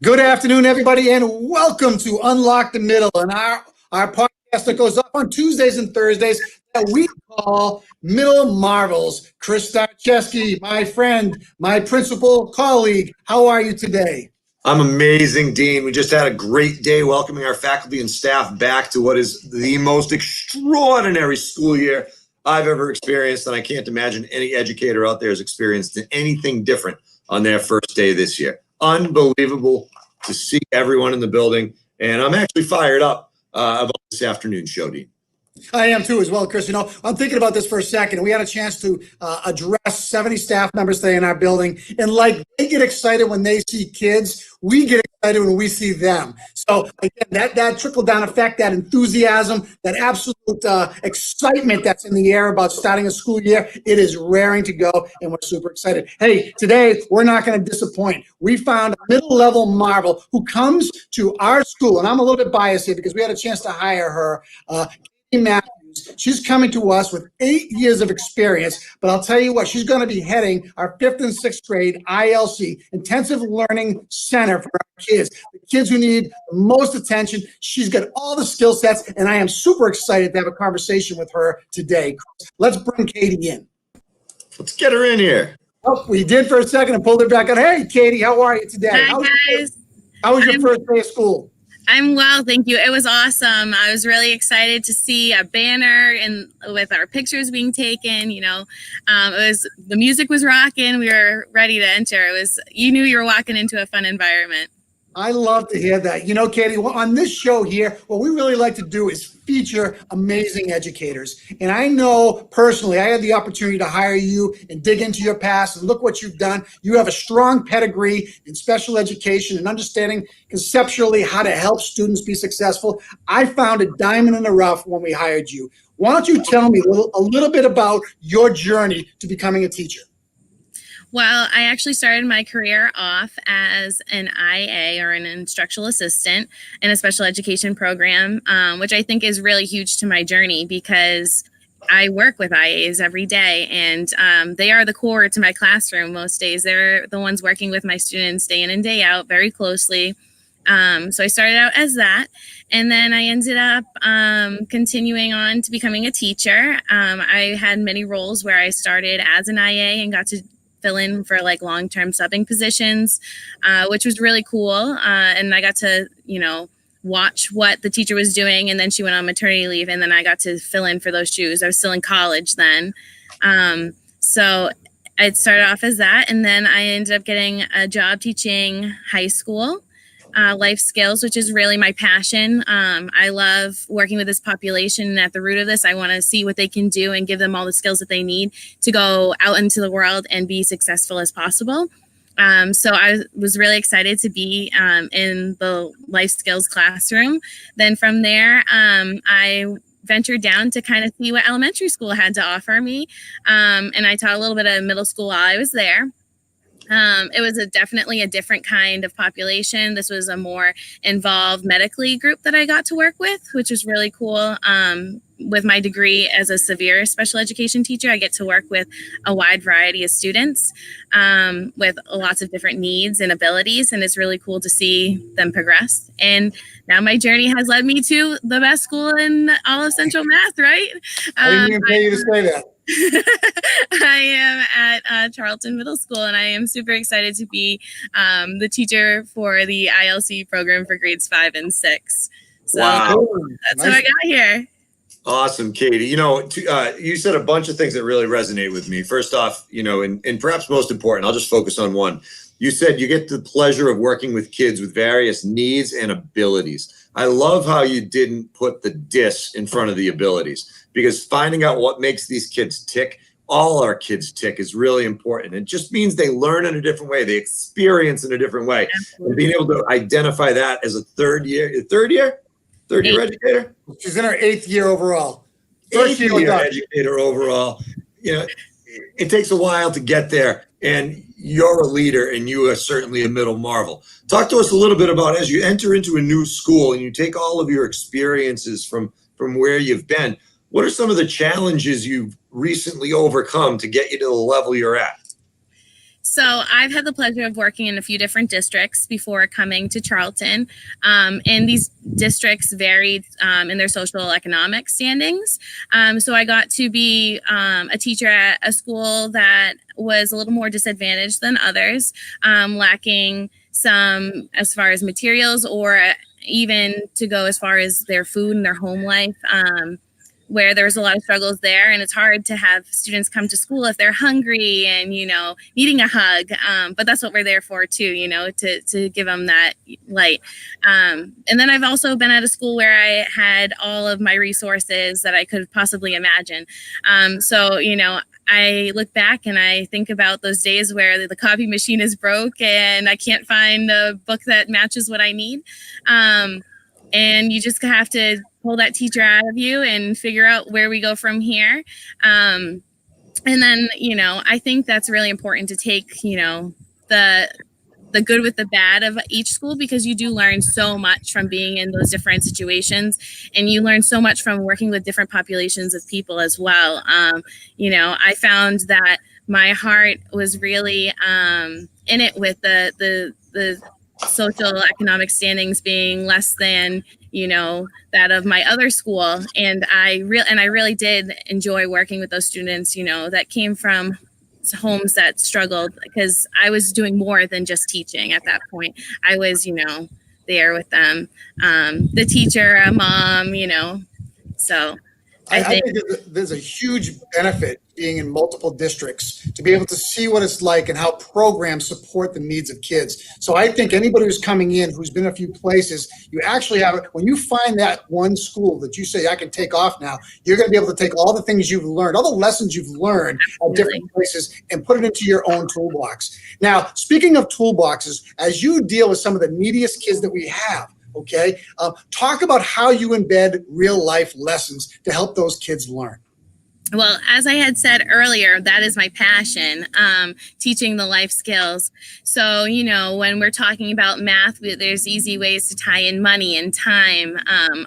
Good afternoon, everybody, and welcome to Unlock the Middle, and our podcast that goes up on Tuesdays and Thursdays that we call Middle Marvels. Chris Starcheski, my friend, my principal colleague, how are you today? I'm amazing, Dean. We just had a great day welcoming our faculty and staff back to what is the most extraordinary school year I've ever experienced, and I can't imagine any educator out there has experienced anything different on their first day this year. Unbelievable to see everyone in the building, and I'm actually fired up about this afternoon's show, Dean. I am too as well, Chris. I'm thinking about this for a second. We had a chance to address 70 staff members today in our building. And like they get excited when they see kids, we get excited when we see them. So again, that trickle-down effect, that enthusiasm, that absolute excitement that's in the air about starting a school year, it is raring to go, and we're super excited. Hey, today, we're not going to disappoint. We found a middle-level marvel who comes to our school, and I'm a little bit biased here because we had a chance to hire her, Matthews. She's coming to us with 8 years of experience, but I'll tell you what, she's going to be heading our 5th and 6th grade ILC, Intensive Learning Center, for our kids, the kids who need the most attention. She's got all the skill sets, and I am super excited to have a conversation with her today. Let's bring Katie in. Let's get her in here. Oh, we did for a second and pulled her back on. Hey, Katie, how are you today? Hi, guys. How was your first day of school? I'm well, thank you. It was awesome. I was really excited to see a banner and with our pictures being taken. The music was rocking. We were ready to enter. You knew you were walking into a fun environment. I love to hear that. Katie, on this show here, what we really like to do is feature amazing educators. And I know personally, I had the opportunity to hire you and dig into your past and look what you've done. You have a strong pedigree in special education and understanding conceptually how to help students be successful. I found a diamond in the rough when we hired you. Why don't you tell me a little bit about your journey to becoming a teacher? Well, I actually started my career off as an IA, or an instructional assistant, in a special education program, which I think is really huge to my journey because I work with IAs every day, and they are the core to my classroom most days. They're the ones working with my students day in and day out very closely. So I started out as that, and then I ended up continuing on to becoming a teacher. I had many roles where I started as an IA and got to fill in for long-term subbing positions, which was really cool. And I got to, watch what the teacher was doing. And then she went on maternity leave, and then I got to fill in for those shoes. I was still in college then. So I started off as that. And then I ended up getting a job teaching high school life skills, which is really my passion. I love working with this population, and at the root of this, I want to see what they can do and give them all the skills that they need to go out into the world and be successful as possible. So I was really excited to be in the life skills classroom. Then from there, I ventured down to kind of see what elementary school had to offer me. And I taught a little bit of middle school while I was there. It was definitely a different kind of population. This was a more involved medically group that I got to work with, which was really cool. With my degree as a severe special education teacher, I get to work with a wide variety of students with lots of different needs and abilities, and it's really cool to see them progress. And now my journey has led me to the best school in all of Central Mass, right? I didn't even pay you to say that. I am at Charlton Middle School, and I am super excited to be the teacher for the ILC program for grades 5 and 6. So wow. That's how I got here. Awesome, Katie. You said a bunch of things that really resonate with me. First off, and perhaps most important, I'll just focus on one. You said you get the pleasure of working with kids with various needs and abilities. I love how you didn't put the dis in front of the abilities, because finding out what makes these kids tick, all our kids tick, is really important. It just means they learn in a different way. They experience in a different way. Absolutely. And being able to identify that as a third year educator? She's in her 8th year overall. First year educator overall. It takes a while to get there, and you're a leader, and you are certainly a middle marvel. Talk to us a little bit about, as you enter into a new school and you take all of your experiences from where you've been, what are some of the challenges you've recently overcome to get you to the level you're at? So I've had the pleasure of working in a few different districts before coming to Charlton. And these districts varied in their social economic standings. So I got to be a teacher at a school that was a little more disadvantaged than others, lacking some as far as materials or even to go as far as their food and their home life. Where there's a lot of struggles there, and it's hard to have students come to school if they're hungry and needing a hug, but that's what we're there for too, to give them that light. And then I've also been at a school where I had all of my resources that I could possibly imagine. So I look back and I think about those days where the copy machine is broke and I can't find the book that matches what I need. And you just have to pull that teacher out of you and figure out where we go from here. And then, I think that's really important to take, the good with the bad of each school, because you do learn so much from being in those different situations, and you learn so much from working with different populations of people as well. I found that my heart was really in it with the social economic standings being less than that of my other school, and I really did enjoy working with those students that came from homes that struggled, because I was doing more than just teaching at that point. I was there with them, the teacher, a mom, so I think there's a huge benefit being in multiple districts to be able to see what it's like and how programs support the needs of kids. So I think anybody who's coming in, who's been a few places, you actually have, when you find that one school that you say, I can take off now, you're going to be able to take all the things you've learned, all the lessons you've learned at different places and put it into your own toolbox. Now, speaking of toolboxes, as you deal with some of the neediest kids that we have, okay, talk about how you embed real life lessons to help those kids learn. Well, as I had said earlier, that is my passion, teaching the life skills. So, when we're talking about math, there's easy ways to tie in money and time.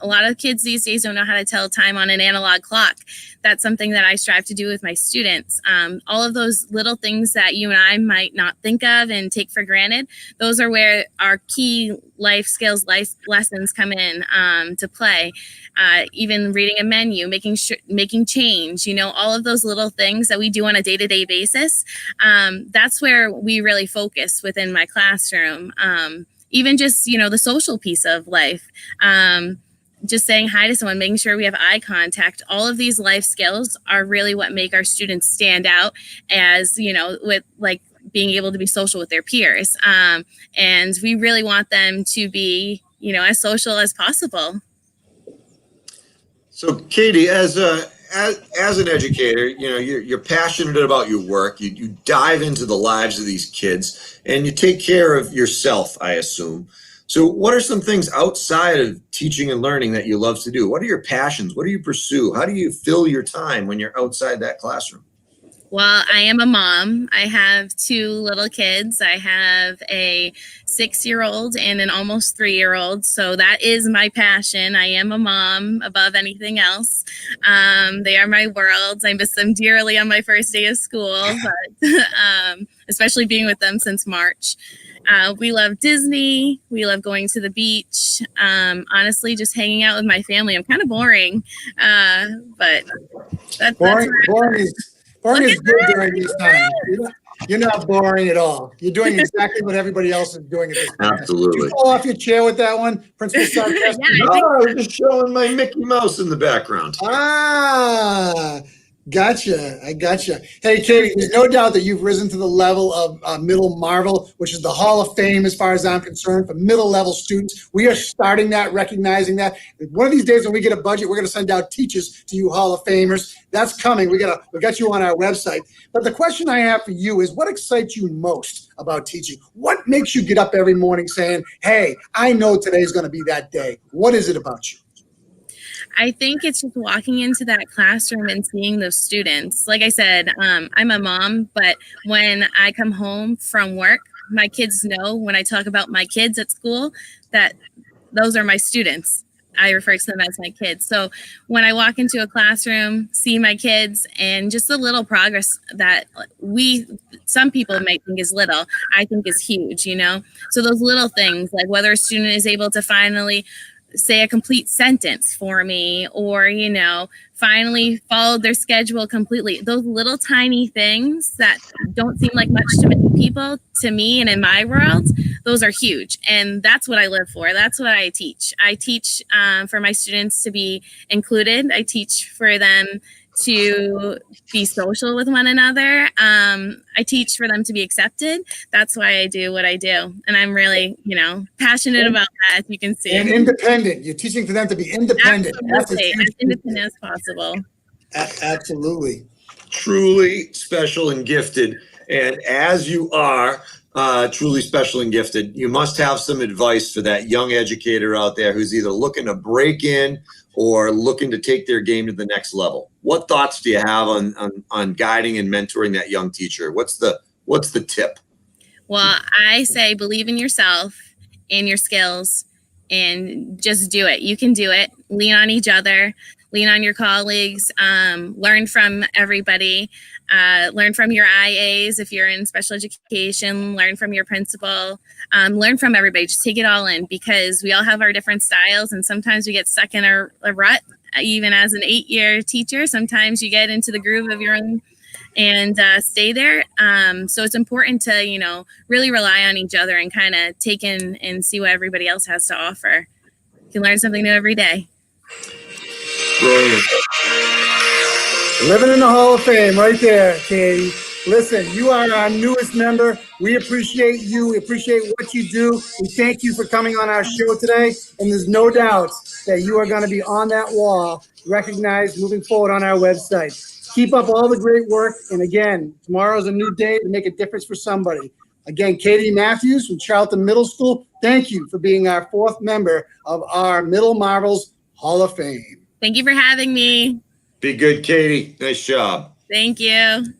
A lot of kids these days don't know how to tell time on an analog clock. That's something that I strive to do with my students. All of those little things that you and I might not think of and take for granted, those are where our key life skills, life lessons come in to play. Even reading a menu, making change, all of those little things that we do on a day-to-day basis. That's where we really focus within my classroom. Even just, the social piece of life. Just saying hi to someone, making sure we have eye contact. All of these life skills are really what make our students stand out as, with being able to be social with their peers. And we really want them to be, as social as possible. So Katie, as an educator, you're passionate about your work. You dive into the lives of these kids and you take care of yourself, I assume. So what are some things outside of teaching and learning that you love to do? What are your passions? What do you pursue? How do you fill your time when you're outside that classroom? Well, I am a mom. I have 2 little kids. I have a 6-year-old and an almost 3-year-old. So that is my passion. I am a mom above anything else. They are my worlds. I miss them dearly on my first day of school, but especially being with them since March. We love Disney. We love going to the beach. Honestly, just hanging out with my family. I'm kind of boring, but that's Boring is good during these times. You're not boring at all. You're doing exactly what everybody else is doing at this time. Absolutely. Did you fall off your chair with that one, Principal Sarkis? I was just showing my Mickey Mouse in the background. Gotcha. I gotcha. Hey, Katie, there's no doubt that you've risen to the level of Middle Marvel, which is the Hall of Fame, as far as I'm concerned, for middle level students. We are starting that, recognizing that. One of these days when we get a budget, we're going to send out teachers to you Hall of Famers. That's coming. We got you on our website. But the question I have for you is, what excites you most about teaching? What makes you get up every morning saying, hey, I know today's going to be that day? What is it about you? I think it's just walking into that classroom and seeing those students. Like I said, I'm a mom, but when I come home from work, my kids know when I talk about my kids at school that those are my students. I refer to them as my kids. So when I walk into a classroom, see my kids, and just the little progress that some people might think is little, I think is huge, you know? So those little things, like whether a student is able to finally say a complete sentence for me, or, you know, finally followed their schedule completely. Those little tiny things that don't seem like much to many people, to me and in my world, those are huge. And that's what I live for. That's what I teach. I teach for my students to be included. I teach for them to be social with one another. I teach for them to be accepted. That's why I do what I do. And I'm really, you know, passionate about that, as you can see. And independent. You're teaching for them to be independent. Absolutely. As independent as possible. Absolutely. Truly special and gifted. And as you are truly special and gifted, you must have some advice for that young educator out there who's either looking to break in or looking to take their game to the next level. What thoughts do you have on guiding and mentoring that young teacher? What's the tip? Well, I say believe in yourself and your skills and just do it. You can do it. Lean on each other, lean on your colleagues, learn from everybody, learn from your IAs if you're in special education, learn from your principal, learn from everybody. Just take it all in, because we all have our different styles, and sometimes we get stuck in a rut. Even as an 8-year teacher, sometimes you get into the groove of your own and stay there. So it's important to, you know, really rely on each other and kind of take in and see what everybody else has to offer. You can learn something new every day. Brilliant. Living in the Hall of Fame right there, Katie. Listen, you are our newest member. We appreciate you. We appreciate what you do. We thank you for coming on our show today. And there's no doubt that you are going to be on that wall, recognized moving forward on our website. Keep up all the great work. And again, tomorrow's a new day to make a difference for somebody. Again, Katie Matthews from Charlton Middle School, thank you for being our 4th member of our Middle Marvels Hall of Fame. Thank you for having me. Be good, Katie. Nice job. Thank you.